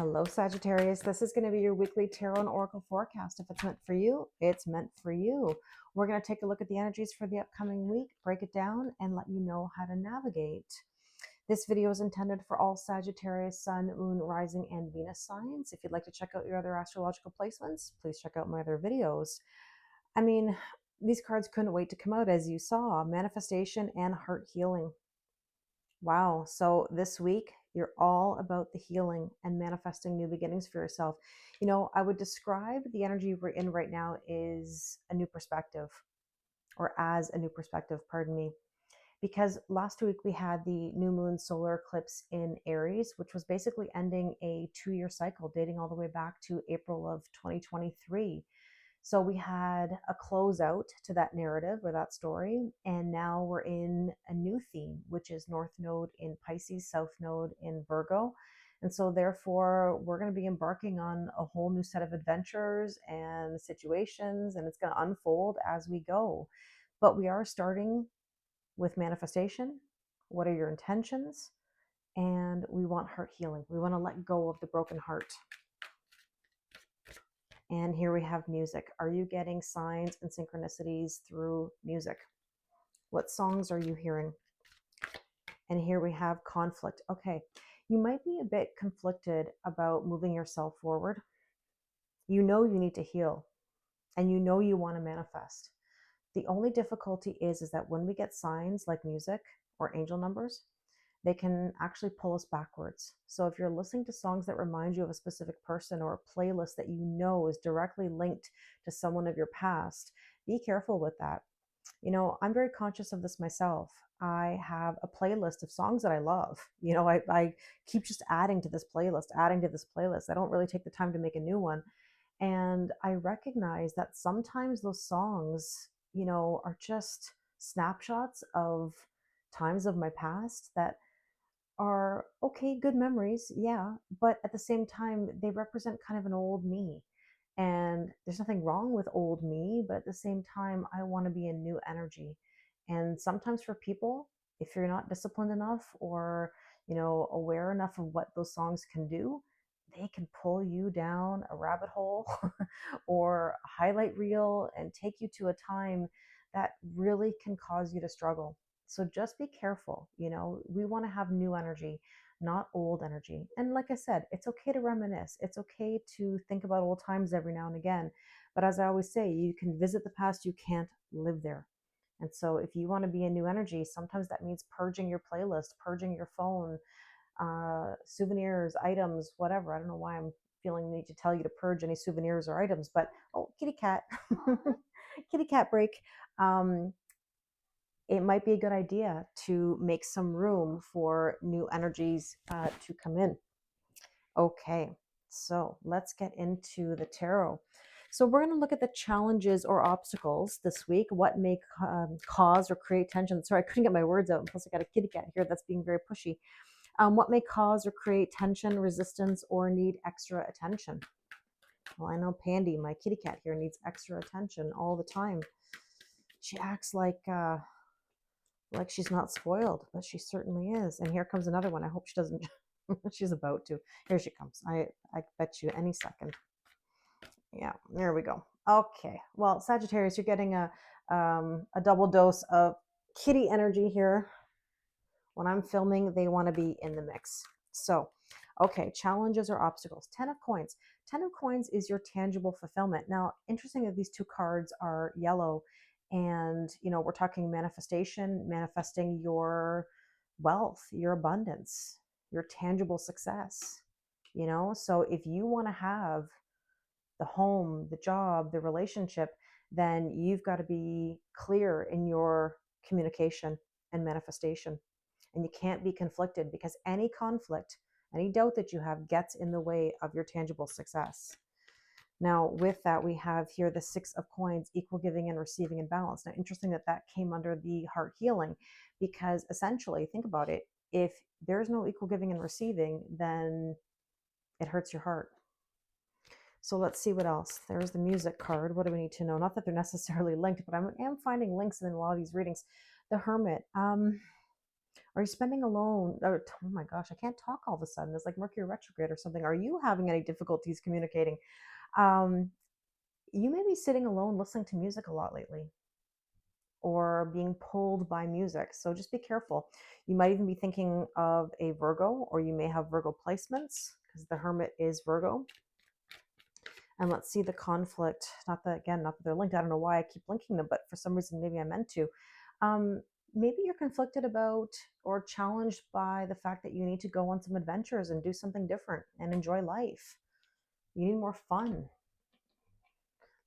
Hello, Sagittarius. This is going to be your weekly tarot and oracle forecast. If it's meant for you, it's meant for you. We're going to take a look at the energies for the upcoming week, break it down, and let you know how to navigate. This video is intended for all Sagittarius, Sun, Moon, Rising, and Venus signs. If you'd like to check out your other astrological placements, please check out my other videos. I mean, these cards couldn't wait to come out, as you saw. Manifestation and heart healing. Wow. So this week, you're all about the healing and manifesting new beginnings for yourself. You know, I would describe the energy we're in right now is a new perspective, or as a new perspective, pardon me. Because last week we had the new moon solar eclipse in Aries, which was basically ending a 2-year cycle dating all the way back to April of 2023. So we had a closeout to that narrative or that story, and now we're in a new theme, which is North Node in Pisces, South Node in Virgo. And so therefore, we're going to be embarking on a whole new set of adventures and situations, and it's going to unfold as we go. But we are starting with manifestation. What are your intentions? And we want heart healing. We want to let go of the broken heart. And here we have music. Are you getting signs and synchronicities through music? What songs are you hearing? And here we have conflict. Okay, you might be a bit conflicted about moving yourself forward. You know you need to heal, and you know you want to manifest. The only difficulty is that when we get signs like music or angel numbers, they can actually pull us backwards. So if you're listening to songs that remind you of a specific person or a playlist that you know is directly linked to someone of your past, be careful with that. You know, I'm very conscious of this myself. I have a playlist of songs that I love. You know, I keep just adding to this playlist, adding to this playlist. I don't really take the time to make a new one. And I recognize that sometimes those songs, you know, are just snapshots of times of my past that are okay, good memories, yeah, but at the same time, they represent kind of an old me. And there's nothing wrong with old me, but at the same time, I want to be in new energy. And sometimes for people, if you're not disciplined enough or, you know, aware enough of what those songs can do, they can pull you down a rabbit hole or a highlight reel and take you to a time that really can cause you to struggle. So just be careful. You know, we want to have new energy, not old energy. And like I said, it's okay to reminisce. It's okay to think about old times every now and again. But as I always say, you can visit the past, you can't live there. And so if you want to be in new energy, sometimes that means purging your playlist, purging your phone, souvenirs, items, whatever. I don't know why I'm feeling the need to tell you to purge any souvenirs or items, but oh, kitty cat, kitty cat break. It might be a good idea to make some room for new energies to come in. Okay, so let's get into the tarot. So we're going to look at the challenges or obstacles this week. What may cause or create tension? Sorry, I couldn't get my words out. Plus, I got a kitty cat here that's being very pushy. What may cause or create tension, resistance, or need extra attention? Well, I know Pandy, my kitty cat here, needs extra attention all the time. She acts like she's not spoiled, but she certainly is. And here comes another one. I hope she doesn't. She's about to. Here she comes. I bet you any second. Yeah, there we go. Okay. Well, Sagittarius, you're getting a double dose of kitty energy here. When I'm filming, they want to be in the mix. So, okay, challenges or obstacles. 10 of coins. 10 of coins is your tangible fulfillment. Now, interesting that these two cards are yellow, and you know, we're talking manifestation, manifesting your wealth, your abundance, your tangible success. You know, so if you want to have the home, the job, the relationship, then you've got to be clear in your communication and manifestation. And you can't be conflicted, because any conflict, any doubt that you have gets in the way of your tangible success. Now, with that, we have here the 6 of coins, equal giving and receiving and balance. Now, interesting that that came under the heart healing, because essentially, think about it. If there's no equal giving and receiving, then it hurts your heart. So let's see what else. There's the music card. What do we need to know? Not that they're necessarily linked, but I am finding links in a lot of these readings. The Hermit. Are you spending alone? Or, oh my gosh, I can't talk all of a sudden. It's like Mercury retrograde or something. Are you having any difficulties communicating? Um, you may be sitting alone listening to music a lot lately or being pulled by music. So just be careful. You might even be thinking of a Virgo, or you may have Virgo placements because the Hermit is Virgo. And let's see the conflict. Not that, again, not that they're linked. I don't know why I keep linking them, but for some reason, maybe I meant to. Maybe you're conflicted about or challenged by the fact that you need to go on some adventures and do something different and enjoy life. You need more fun.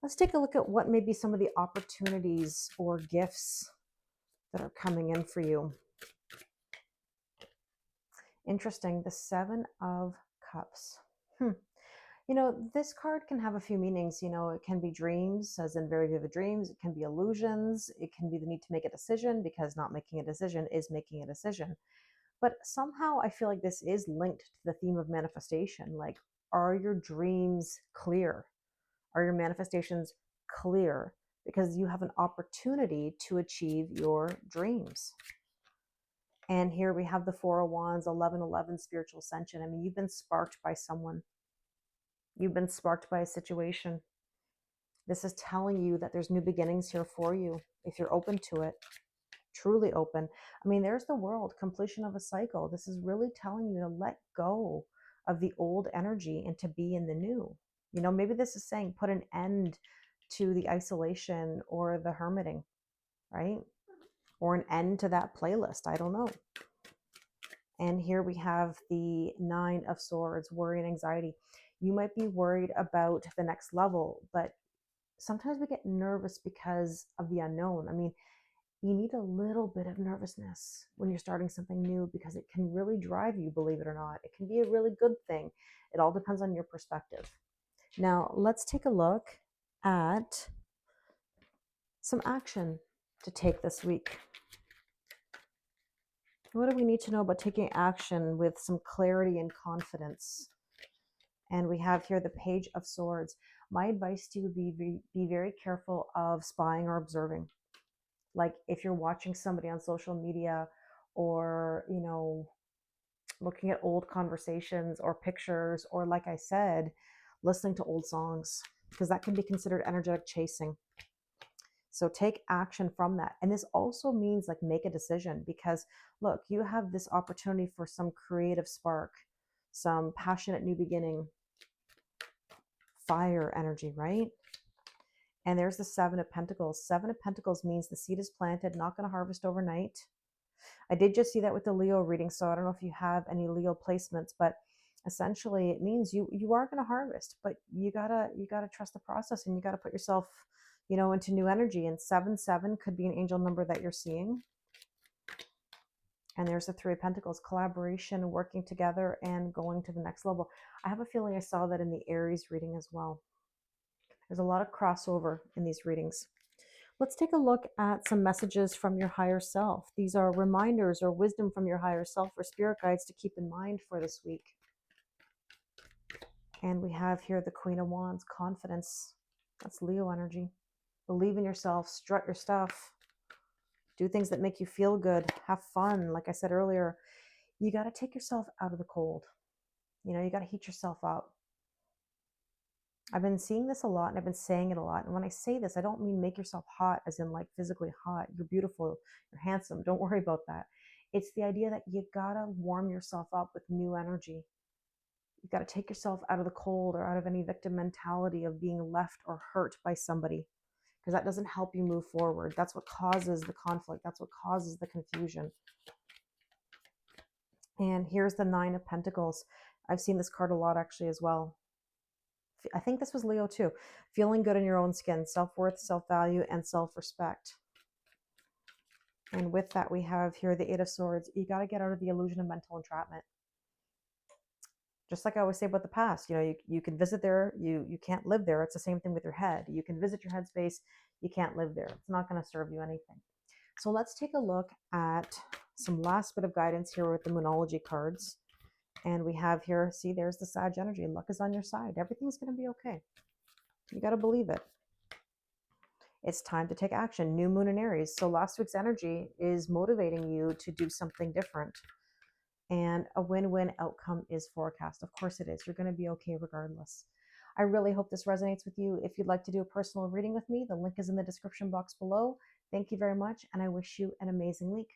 Let's take a look at what may be some of the opportunities or gifts that are coming in for you. Interesting. The Seven of Cups. This card can have a few meanings. It can be dreams, as in very vivid dreams. It can be illusions. It can be the need to make a decision, because not making a decision is making a decision. But somehow I feel like this is linked to the theme of manifestation. Like, are your dreams clear? Are your manifestations clear? Because you have an opportunity to achieve your dreams. And here we have the Four of Wands, 1111, spiritual ascension. I mean, you've been sparked by someone. You've been sparked by a situation. This is telling you that there's new beginnings here for you if you're open to it, truly open. I mean, there's the World, completion of a cycle. This is really telling you to let go of the old energy and to be in the new. Maybe this is saying put an end to the isolation or the hermiting, right? Or an end to that playlist. I don't know. And here we have the Nine of Swords, worry and anxiety. You might be worried about the next level, but sometimes we get nervous because of the unknown. I mean, you need a little bit of nervousness when you're starting something new, because it can really drive you, believe it or not. It can be a really good thing. It all depends on your perspective. Now, let's take a look at some action to take this week. What do we need to know about taking action with some clarity and confidence? And we have here the Page of Swords. My advice to you would be very careful of spying or observing. Like, if you're watching somebody on social media, or, looking at old conversations or pictures, or, like I said, listening to old songs, because that can be considered energetic chasing. So take action from that. And this also means, like, make a decision, because look, you have this opportunity for some creative spark, some passionate new beginning, fire energy, right? And there's the Seven of Pentacles. Seven of Pentacles means the seed is planted, not going to harvest overnight. I did just see that with the Leo reading, so I don't know if you have any Leo placements, but essentially it means you are going to harvest, but you gotta trust the process, and you gotta put yourself, into new energy. And 7-7 could be an angel number that you're seeing. And there's the Three of Pentacles, collaboration, working together, and going to the next level. I have a feeling I saw that in the Aries reading as well. There's a lot of crossover in these readings. Let's take a look at some messages from your higher self. These are reminders or wisdom from your higher self, or spirit guides to keep in mind for this week. And we have here the Queen of Wands, confidence. That's Leo energy. Believe in yourself, strut your stuff, do things that make you feel good, have fun. Like I said earlier, you got to take yourself out of the cold. You got to heat yourself up. I've been seeing this a lot, and I've been saying it a lot. And when I say this, I don't mean make yourself hot as in like physically hot. You're beautiful, you're handsome. Don't worry about that. It's the idea that you got to warm yourself up with new energy. You got to take yourself out of the cold, or out of any victim mentality of being left or hurt by somebody, because that doesn't help you move forward. That's what causes the conflict. That's what causes the confusion. And here's the Nine of Pentacles. I've seen this card a lot actually as well. I think this was Leo too. Feeling good in your own skin, self-worth, self-value, and self-respect. And with that, we have here the Eight of Swords. You got to get out of the illusion of mental entrapment. Just like I always say about the past, you can visit there, you can't live there. It's the same thing with your head. You can visit your headspace, you can't live there. It's not going to serve you anything. So let's take a look at some last bit of guidance here with the Moonology cards. And we have here, see, there's the Sag energy. Luck is on your side. Everything's going to be okay. You got to believe it. It's time to take action. New moon in Aries. So last week's energy is motivating you to do something different. And a win-win outcome is forecast. Of course it is. You're going to be okay regardless. I really hope this resonates with you. If you'd like to do a personal reading with me, the link is in the description box below. Thank you very much, and I wish you an amazing week.